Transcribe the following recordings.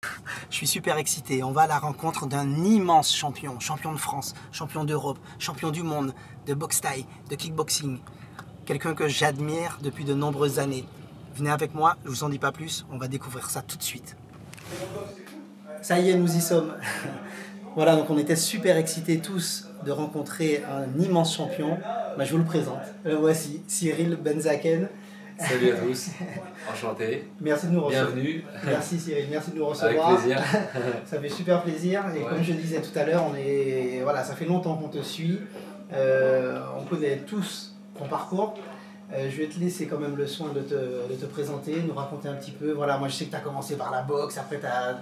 Je suis super excité. On va à la rencontre d'un immense champion, champion de France, champion d'Europe, champion du monde, de boxe thaï, de kickboxing. Quelqu'un que j'admire depuis de nombreuses années. Venez avec moi, je vous en dis pas plus, on va découvrir ça tout de suite. Ça y est, nous y sommes. Voilà, donc on était super excités tous de rencontrer un immense champion. Je vous le présente. Le voici, Cyril Benzaken. Salut à tous, enchanté. Merci de nous recevoir. Bienvenue. Merci Cyril, merci de nous recevoir. Avec plaisir. Ça fait super plaisir. Et comme je disais tout à l'heure, voilà, ça fait longtemps qu'on te suit. On connaît tous ton parcours. Je vais te laisser quand même le soin de te présenter, nous raconter un petit peu. Voilà, moi je sais que tu as commencé par la boxe, après tu as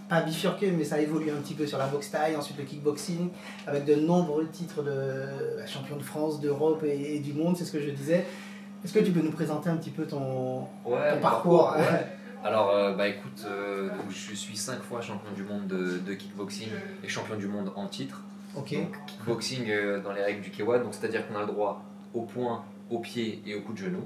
pas bifurqué, mais ça a évolué un petit peu sur la boxe thaï, ensuite le kickboxing, avec de nombreux titres de champion de France, d'Europe et du monde, c'est ce que je disais. Est-ce que tu peux nous présenter un petit peu ton parcours? Alors, écoute, donc, je suis 5 fois champion du monde de kickboxing et champion du monde en titre. Ok. Donc, kickboxing dans les règles du K1, donc c'est-à-dire qu'on a le droit au poing, au pied et au coup de genou.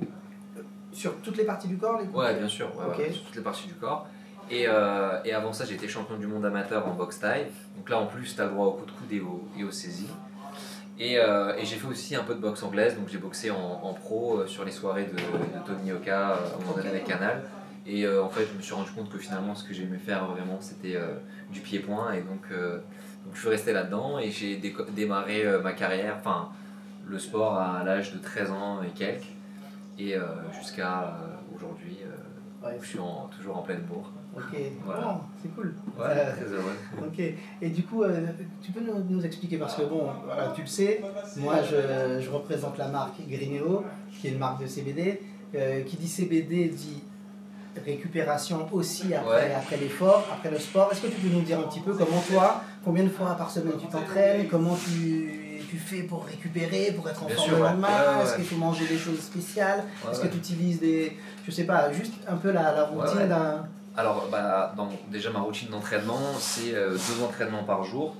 Sur toutes les parties du corps, les coups? Ouais, bien sûr, Okay. sur toutes les parties du corps. Et avant ça, j'étais champion du monde amateur en boxe thaï. Donc là, en plus, tu as le droit au coup de coude et aux saisies. Et j'ai fait aussi un peu de boxe anglaise, donc j'ai boxé en pro sur les soirées de Tony Oka à un moment donné avec Canal. Et en fait, je me suis rendu compte que finalement, ce que j'aimais faire vraiment, c'était du pied-point. Et donc, je suis resté là-dedans et j'ai démarré ma carrière, enfin le sport à l'âge de 13 ans et quelques. Et jusqu'à aujourd'hui, où je suis toujours en pleine bourre. Ok, Voilà. Bon, c'est cool. Ouais, très heureux. Ok, et du coup, tu peux nous expliquer, parce que bon, voilà, tu le sais, moi je représente la marque Greeneo, qui est une marque de CBD. Qui dit CBD dit récupération aussi après l'effort, après le sport. Est-ce que tu peux nous dire un petit peu comment toi, combien de fois par semaine tu t'entraînes, comment tu fais pour récupérer, pour être en forme le lendemain? Est-ce qu'il faut manger des choses spéciales? Est-ce que tu utilises je sais pas, juste un peu la routine d'un... Alors, déjà ma routine d'entraînement, c'est 2 entraînements par jour,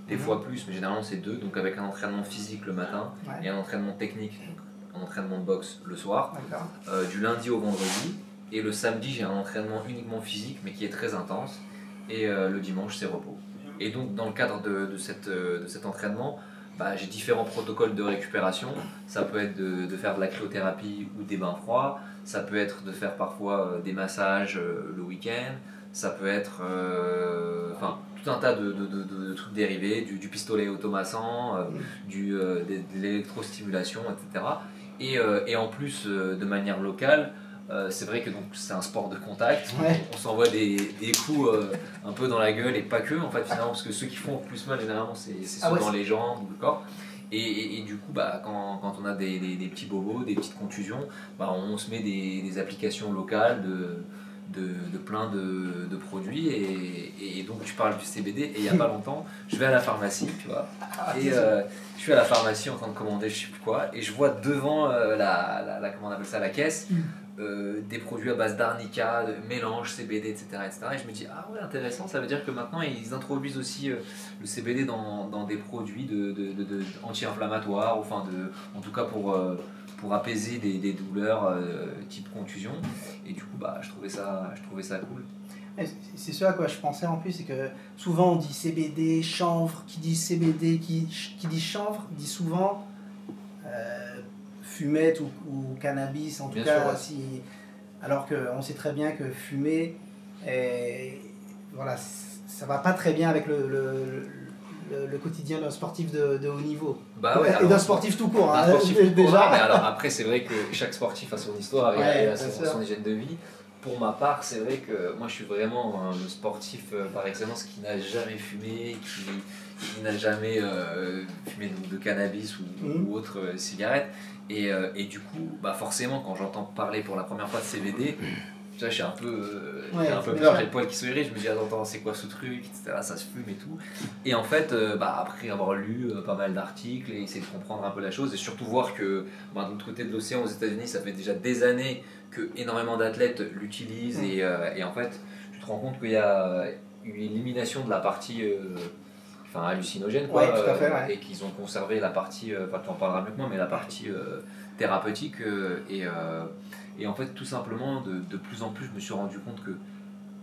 des fois plus, mais généralement c'est 2, donc avec un entraînement physique le matin et un entraînement technique, donc un entraînement de boxe le soir, du lundi au vendredi, et le samedi j'ai un entraînement uniquement physique mais qui est très intense, et le dimanche c'est repos. Et donc dans le cadre de cet entraînement, j'ai différents protocoles de récupération. Ça peut être de faire de la cryothérapie ou des bains froids, ça peut être de faire parfois des massages le week-end, ça peut être tout un tas de trucs dérivés, du pistolet automassant, de l'électrostimulation, etc. Et en plus, de manière locale, c'est vrai que c'est un sport de contact, on s'envoie des coups un peu dans la gueule et pas que en fait finalement, parce que ceux qui font le plus mal généralement c'est ceux dans les jambes ou le corps. Et du coup, quand on a des petits bobos, des petites contusions, on se met des applications locales de plein de produits. Et donc tu parles du CBD, et il n'y a pas longtemps, je vais à la pharmacie, tu vois, et je suis à la pharmacie en train de commander je sais plus quoi, et je vois devant comment on appelle ça, la caisse, des produits à base d'arnica, de mélange CBD, etc., etc. Et je me dis, ah ouais, intéressant, ça veut dire que maintenant ils introduisent aussi le CBD dans des produits anti-inflammatoires, en tout cas pour apaiser des douleurs type contusion. Et du coup, je trouvais ça cool. C'est ce à quoi je pensais en plus, c'est que souvent on dit CBD, chanvre, qui dit CBD, qui dit chanvre, dit souvent fumette ou cannabis, en tout cas, alors qu'on sait très bien que fumer, ça va pas très bien avec le quotidien d'un sportif de haut niveau. Et d'un sportif tout court. Déjà. Mais alors après, c'est vrai que chaque sportif a son histoire et a son hygiène de vie. Pour ma part, c'est vrai que moi je suis vraiment le sportif par excellence qui n'a jamais fumé, qui n'a jamais fumé de cannabis ou autre cigarette. Et du coup, forcément, quand j'entends parler pour la première fois de CBD, j'ai un peu peur, j'ai le poil qui se hérisse, je me dis attends, c'est quoi ce truc, etc., ça se fume et tout. Et en fait, après avoir lu pas mal d'articles et essayer de comprendre un peu la chose, et surtout voir que de l'autre côté de l'océan, aux États-Unis, ça fait déjà des années que énormément d'athlètes l'utilisent, et en fait, tu te rends compte qu'il y a une élimination de la partie hallucinogène, et qu'ils ont conservé la partie, tu en parleras mieux que moi, mais la partie thérapeutique, et en fait, tout simplement, de plus en plus, je me suis rendu compte que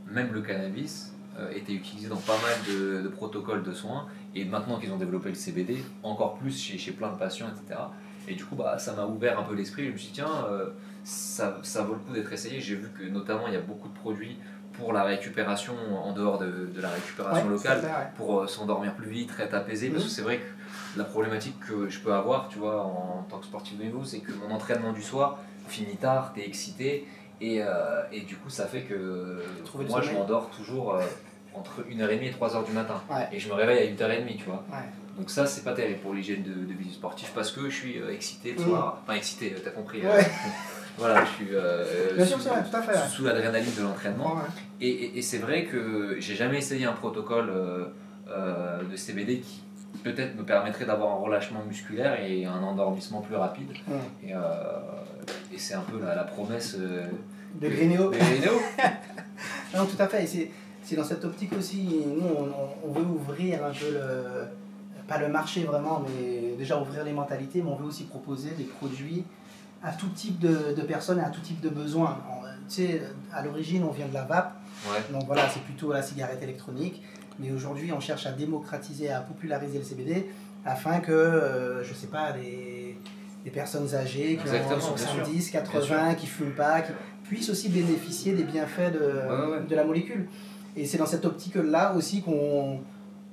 même le cannabis, était utilisé dans pas mal de protocoles de soins, et maintenant qu'ils ont développé le CBD, encore plus chez plein de patients, etc. Et du coup, ça m'a ouvert un peu l'esprit. Je me suis dit, tiens, ça vaut le coup d'être essayé. J'ai vu que notamment, il y a beaucoup de produits pour la récupération en dehors de la récupération locale, pour s'endormir plus vite, être apaisé. Parce que c'est vrai que la problématique que je peux avoir, tu vois, en tant que sportif de niveau, c'est que mon entraînement du soir finit tard, t'es excité. Et du coup, ça fait que moi, je m'endors toujours entre 1h30 et 3h du matin. Et je me réveille à 8h30, tu vois. Donc ça, c'est pas terrible pour l'hygiène de vie du sportif, parce que je suis excité le soir. Enfin, excité, t'as compris. Voilà, je suis bien sûr, tout à fait, sous l'adrénaline de l'entraînement. Et c'est vrai que j'ai jamais essayé un protocole de CBD qui peut-être me permettrait d'avoir un relâchement musculaire et un endormissement plus rapide. Et c'est un peu la promesse de Grinéo. Non, tout à fait. C'est dans cette optique aussi, nous, on veut ouvrir un peu pas le marché vraiment, mais déjà ouvrir les mentalités, mais on veut aussi proposer des produits à tout type de personnes et à tout type de besoins. Tu sais, à l'origine, on vient de la vape, donc voilà, c'est plutôt la cigarette électronique, mais aujourd'hui, on cherche à démocratiser, à populariser le CBD, afin que, je sais pas, des personnes âgées qui ont 70, 80, qui fument pas, qui puissent aussi bénéficier des bienfaits de la molécule. Et c'est dans cette optique-là aussi qu'on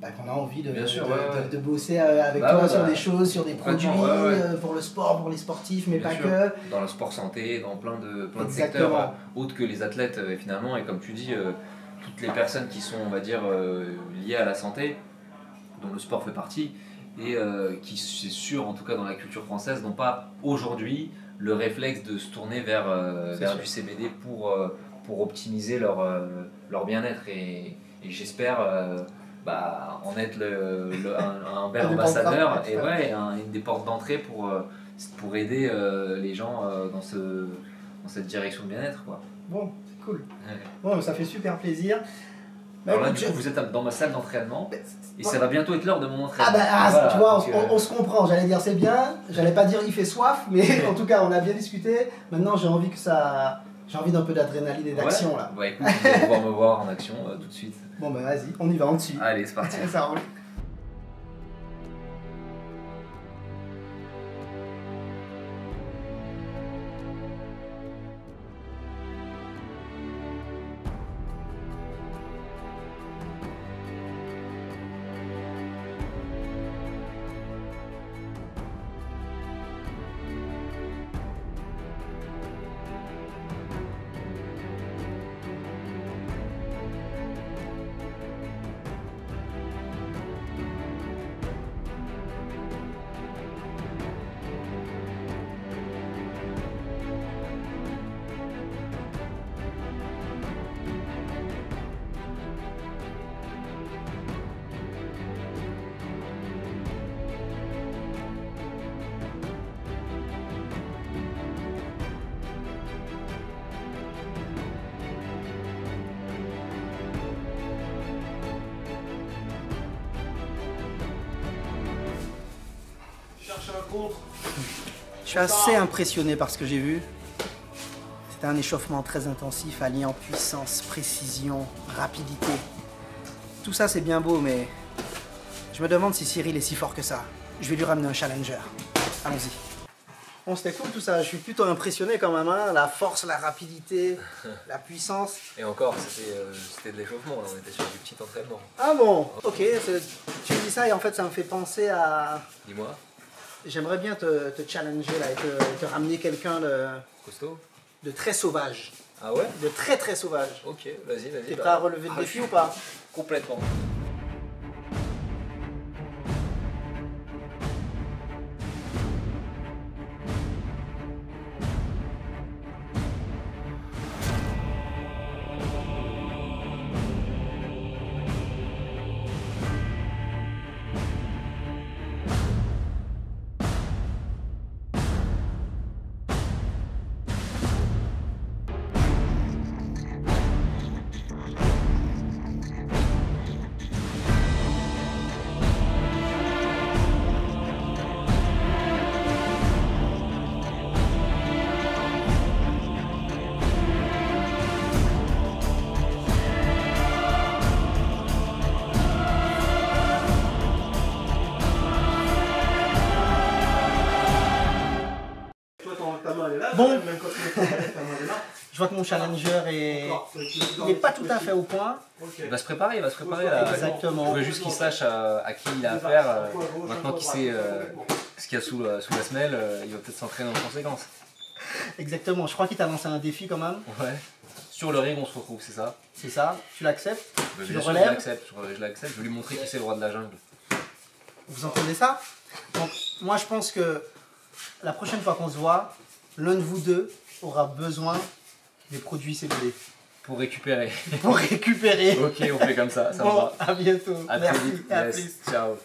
a envie de bosser avec toi sur des choses, sur des produits pour le sport, pour les sportifs, mais pas que. Dans le sport santé, dans plein de secteurs autres que les athlètes finalement, et comme tu dis, toutes les personnes qui sont, on va dire, liées à la santé, dont le sport fait partie, et qui, c'est sûr, en tout cas dans la culture française, n'ont pas aujourd'hui le réflexe de se tourner vers du CBD pour optimiser leur bien-être. Et j'espère en être un bel ambassadeur et une des portes d'entrée pour aider les gens dans cette direction de bien-être, quoi. Bon, c'est cool. Bon, ça fait super plaisir. Alors là, du coup, vous êtes dans ma salle d'entraînement et ça va bientôt être l'heure de mon entraînement. Tu vois, on se comprend. J'allais dire c'est bien, j'allais pas dire il fait soif, mais en tout cas, on a bien discuté. Maintenant, j'ai envie d'un peu d'adrénaline et d'action là. Écoute, vous allez pouvoir me voir en action tout de suite. Bon, vas-y, on y va en dessus. Allez, c'est parti. Ça roule. Je suis assez impressionné par ce que j'ai vu. C'était un échauffement très intensif, alliant puissance, précision, rapidité. Tout ça c'est bien beau, mais je me demande si Cyril est si fort que ça. Je vais lui ramener un challenger. Allons-y. Bon, c'était cool tout ça, je suis plutôt impressionné quand même, hein. La force, la rapidité, la puissance. Et encore, c'était de l'échauffement, on était sur du petit entraînement. Ah bon, ok, tu me dis ça et en fait ça me fait penser à... Dis-moi. J'aimerais bien te challenger là, et te ramener quelqu'un de... Costaud. De très sauvage. Ah ouais? De très très sauvage. Ok, vas-y. T'es prêt à relever le défi ou pas? Complètement. vois que mon challenger il n'est pas tout à fait au point. Il va se préparer là. Exactement. Je veux juste qu'il sache à qui il a affaire. Maintenant qu'il sait ce qu'il y a sous la semelle, il va peut-être s'entraîner en conséquence. Exactement, je crois qu'il t'a lancé un défi quand même. Ouais. Sur le ring, on se retrouve, c'est ça? C'est ça, tu l'acceptes? Tu le Je relèves? l'accepte, je vais lui montrer qui c'est le roi de la jungle. Vous entendez ça? Donc, moi je pense que la prochaine fois qu'on se voit, l'un de vous deux aura besoin des produits CBD. Pour récupérer. Pour récupérer. Ok, on fait comme ça me va. À bientôt. À Merci, très vite. à Yes. plus. Ciao.